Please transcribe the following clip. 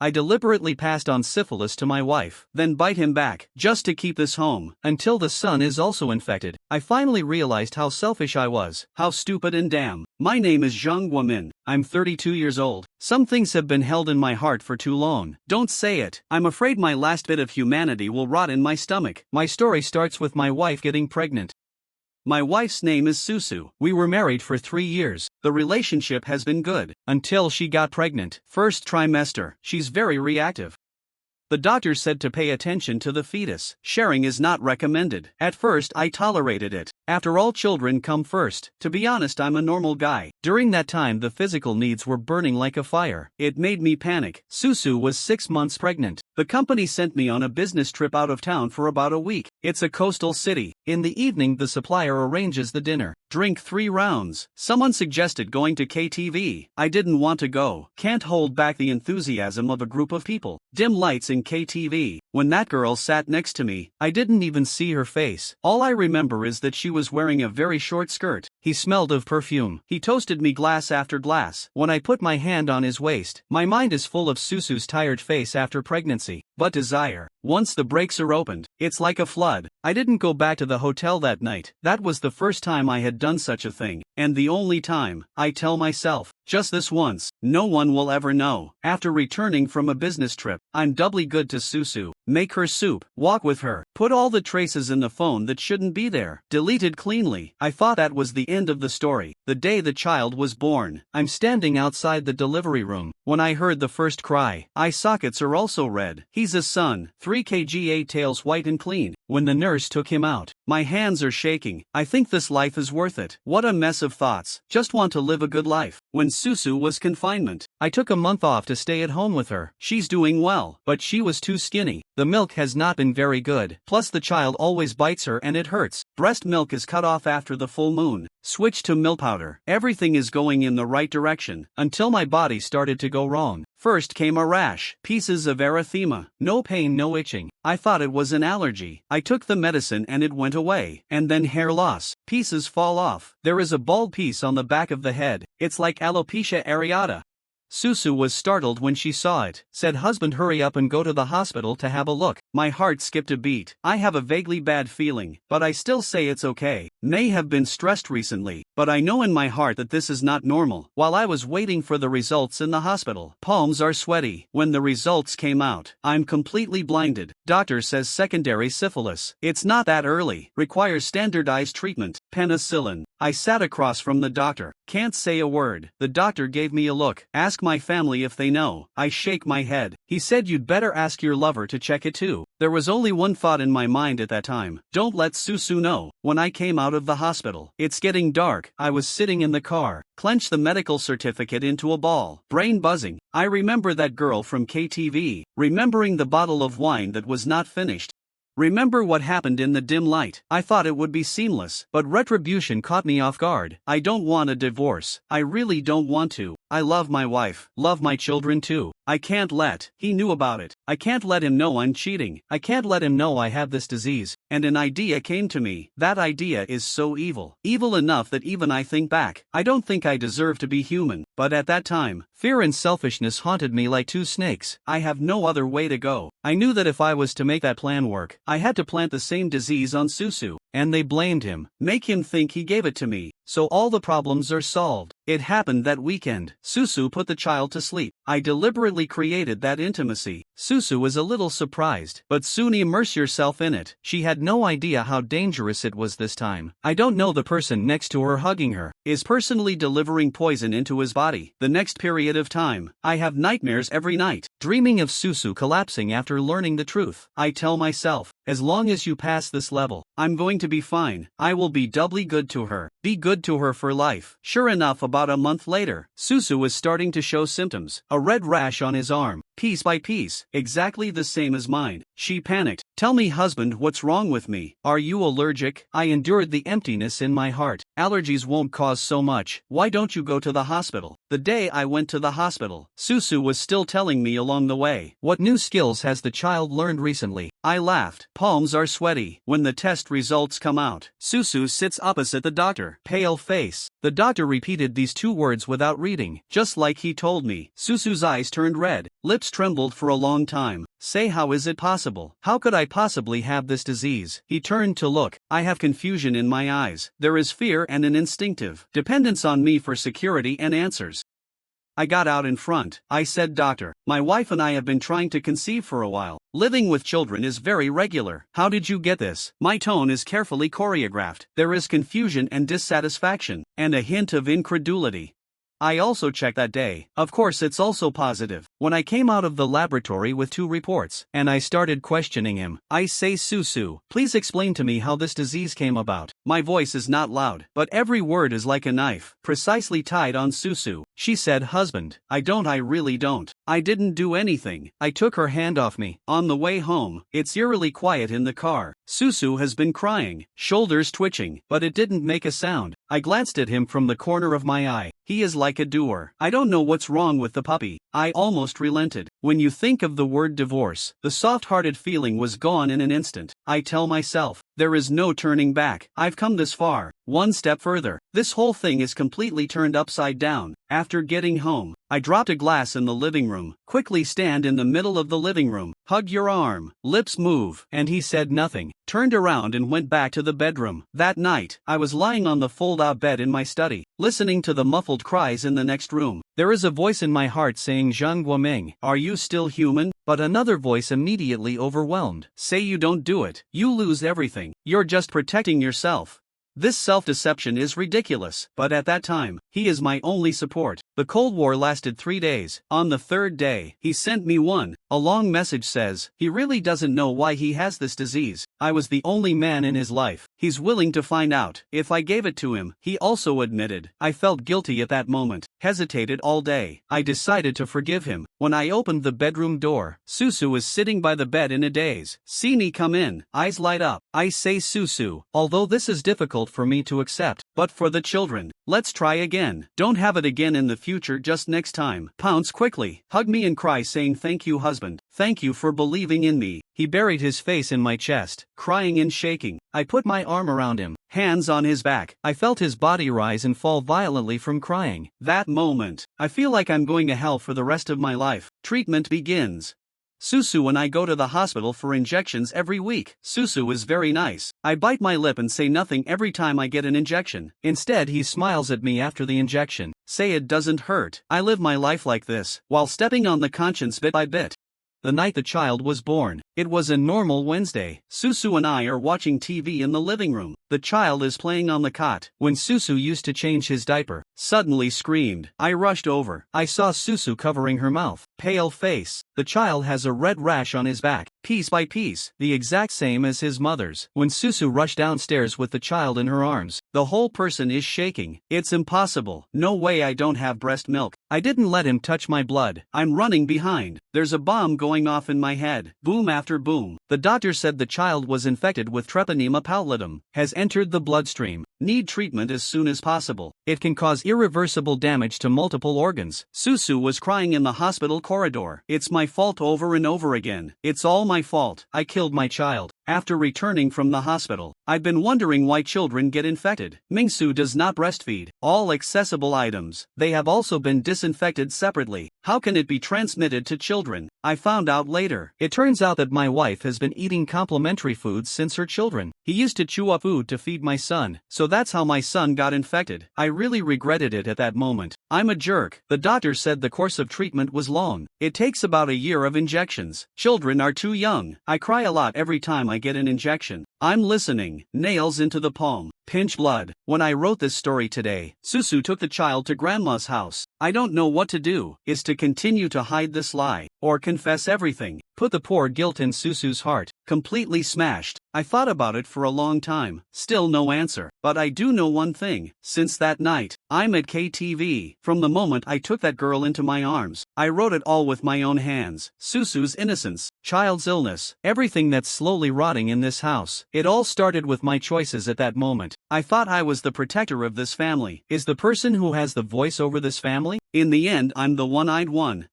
I deliberately passed on syphilis to my wife, then bite him back, just to keep this home, until the son is also infected. I finally realized how selfish I was, how stupid and damn. My name is Zhang Guomin. I'm 32 years old. Some things have been held in my heart for too long. Don't say it. I'm afraid my last bit of humanity will rot in my stomach. My story starts with my wife getting pregnant. My wife's name is Susu. We were married for 3 years. The relationship has been good, until she got pregnant. First trimester, she's very reactive. The doctor said to pay attention to the fetus. Sharing is not recommended. At first I tolerated it. After all, children come first. To be honest, I'm a normal guy. During that time the physical needs were burning like a fire. It made me panic. Susu was 6 months pregnant. The company sent me on a business trip out of town for about a week. It's a coastal city. In the evening the supplier arranges the dinner. Drink 3 rounds. Someone suggested going to KTV. I didn't want to go. Can't hold back the enthusiasm of a group of people. Dim lights in KTV. When that girl sat next to me, I didn't even see her face. All I remember is that she was wearing a very short skirt. He smelled of perfume. He toasted me glass after glass. When I put my hand on his waist, my mind is full of Susu's tired face after pregnancy. But desire. Once the brakes are opened, it's like a flood. I didn't go back to the hotel that night. That was the first time I had done such a thing, and the only time. I tell myself, just this once, no one will ever know. After returning from a business trip, I'm doubly good to Susu. Make her soup, walk with her, put all the traces in the phone that shouldn't be there, deleted cleanly. I thought that was the end of the story. The day the child was born, I'm standing outside the delivery room. When I heard the first cry, eye sockets are also red. He's a son, 3 kg, tails white and clean. When the nurse took him out, my hands are shaking. I think this life is worth it. What a mess of thoughts. Just want to live a good life. When Susu was confinement, I took a month off to stay at home with her. She's doing well, but she was too skinny. The milk has not been very good. Plus the child always bites her and it hurts. Breast milk is cut off after the full moon. Switch to milk powder. Everything is going in the right direction, until my body started to go wrong. First came a rash, pieces of erythema, no pain, no itching. I thought it was an allergy. I took the medicine and it went away. And then hair loss, pieces fall off. There is a bald piece on the back of the head. It's like alopecia areata. Susu was startled when she saw it, said, "Husband, hurry up and go to the hospital to have a look." My heart skipped a beat. I have a vaguely bad feeling, but I still say it's okay. May have been stressed recently, but I know in my heart that this is not normal. While I was waiting for the results in the hospital, palms are sweaty. When the results came out, I'm completely blinded. Doctor says secondary syphilis. It's not that early, requires standardized treatment, penicillin. I sat across from the doctor, can't say a word. The doctor gave me a look. Ask my family if they know. I shake my head. He said, "You'd better ask your lover to check it too." There was only one thought in my mind at that time. Don't let Susu know. When I came out of the hospital, it's getting dark. I was sitting in the car, clenched the medical certificate into a ball, brain buzzing. I remember that girl from KTV, remembering the bottle of wine that was not finished. Remember what happened in the dim light. I thought it would be seamless, but retribution caught me off guard. I don't want a divorce. I really don't want to. I love my wife, love my children too. I can't let he knew about it. I can't let him know I'm cheating. I can't let him know I have this disease. And an idea came to me. That idea is so evil. Evil enough that even I think back, I don't think I deserve to be human. But at that time, fear and selfishness haunted me like 2 snakes. I have no other way to go. I knew that if I was to make that plan work, I had to plant the same disease on Susu. And they blamed him. Make him think he gave it to me. So all the problems are solved. It happened that weekend. Susu put the child to sleep. I deliberately created that intimacy. Susu was a little surprised, but soon immerse yourself in it. She had no idea how dangerous it was this time. I don't know the person next to her hugging her is personally delivering poison into his body. The next period of time, I have nightmares every night, dreaming of Susu collapsing after learning the truth. I tell myself, as long as you pass this level, I'm going to be fine. I will be doubly good to her. Be good to her for life. Sure enough, about a month later, Susu was starting to show symptoms. A red rash on his arm, piece by piece, exactly the same as mine. She panicked. Tell me, husband, what's wrong with me? Are you allergic? I endured the emptiness in my heart. Allergies won't cause so much. Why don't you go to the hospital? The day I went to the hospital, Susu was still telling me along the way. What new skills has the child learned recently? I laughed. Palms are sweaty. When the test results come out, Susu sits opposite the doctor, pale face. The doctor repeated these two words without reading, just like he told me. Susu's eyes turned red, lips trembled for a long time. Say, how is it possible? How could I possibly have this disease? He turned to look. I have confusion in my eyes. There is fear and an instinctive dependence on me for security and answers. I got out in front. I said, Doctor, my wife and I have been trying to conceive for a while. Living with children is very regular. How did you get this? My tone is carefully choreographed. There is confusion and dissatisfaction, and a hint of incredulity. I also checked that day. Of course, it's also positive. When I came out of the laboratory with 2 reports, and I started questioning him, I say, Susu, please explain to me how this disease came about. My voice is not loud, but every word is like a knife, precisely tied on Susu. She said, husband, I really don't. I didn't do anything. I took her hand off me. On the way home, it's eerily quiet in the car. Susu has been crying, shoulders twitching, but it didn't make a sound. I glanced at him from the corner of my eye. He is like a doer. I don't know what's wrong with the puppy. I almost relented. When you think of the word divorce, the soft-hearted feeling was gone in an instant. I tell myself, there is no turning back. I've come this far. One step further. This whole thing is completely turned upside down. After getting home, I dropped a glass in the living room. Quickly stand in the middle of the living room. Hug your arm. Lips move. And he said nothing. Turned around and went back to the bedroom. That night, I was lying on the fold-out bed in my study, listening to the muffled cries in the next room. There is a voice in my heart saying, Zhang Guoming, are you still human? But another voice immediately overwhelmed. Say you don't do it. You lose everything. You're just protecting yourself. This self-deception is ridiculous, but at that time, he is my only support. The Cold War lasted 3 days. On the 3rd day, he sent me a long message says, he really doesn't know why he has this disease. I was the only man in his life. He's willing to find out if I gave it to him. He also admitted. I felt guilty at that moment, hesitated all day. I decided to forgive him. When I opened the bedroom door, Susu was sitting by the bed in a daze. See me come in, eyes light up. I say, Susu, although this is difficult for me to accept, but for the children, let's try again. Don't have it again in the future, just next time. Pounce quickly, hug me and cry saying, thank you, husband. Thank you for believing in me. He buried his face in my chest, crying and shaking. I put my arm around him, hands on his back. I felt his body rise and fall violently from crying. That moment, I feel like I'm going to hell for the rest of my life. Treatment begins. Susu and I go to the hospital for injections every week. Susu is very nice. I bite my lip and say nothing every time I get an injection. Instead, he smiles at me after the injection. Say it doesn't hurt. I live my life like this, while stepping on the conscience bit by bit. The night the child was born, it was a normal Wednesday. Susu and I are watching TV in the living room. The child is playing on the cot. When Susu used to change his diaper, suddenly screamed. I rushed over. I saw Susu covering her mouth, pale face. The child has a red rash on his back, piece by piece, the exact same as his mother's. When Susu rushed downstairs with the child in her arms, the whole person is shaking. It's impossible. No way, I don't have breast milk. I didn't let him touch my blood. I'm running behind. There's a bomb going off in my head. Boom after boom. The doctor said the child was infected with Treponema pallidum, has entered the bloodstream. Need treatment as soon as possible. It can cause irreversible damage to multiple organs. Susu was crying in the hospital corridor. It's my fault over and over again. It's all my fault. I killed my child. After returning from the hospital, I've been wondering why children get infected. Mingsu does not breastfeed all accessible items. They have also been disinfected separately. How can it be transmitted to children? I found out later. It turns out that my wife has been eating complementary foods since her children. He used to chew up food to feed my son, so that's how my son got infected. I really regretted it at that moment. I'm a jerk. The doctor said the course of treatment was long. It takes about a year of injections. Children are too young. I cry a lot every time I get an injection. I'm listening. Nails into the palm. Pinch blood. When I wrote this story today, Susu took the child to grandma's house. I don't know what to do. Is to continue to hide this lie, or confess everything. Put the poor guilt in Susu's heart, completely smashed. I thought about it for a long time, still no answer. But I do know one thing, since that night, I'm at KTV. From the moment I took that girl into my arms, I wrote it all with my own hands. Susu's innocence, child's illness, everything that's slowly rotting in this house. It all started with my choices at that moment. I thought I was the protector of this family. Is the person who has the voice over this family? In the end, I'm the one-eyed one.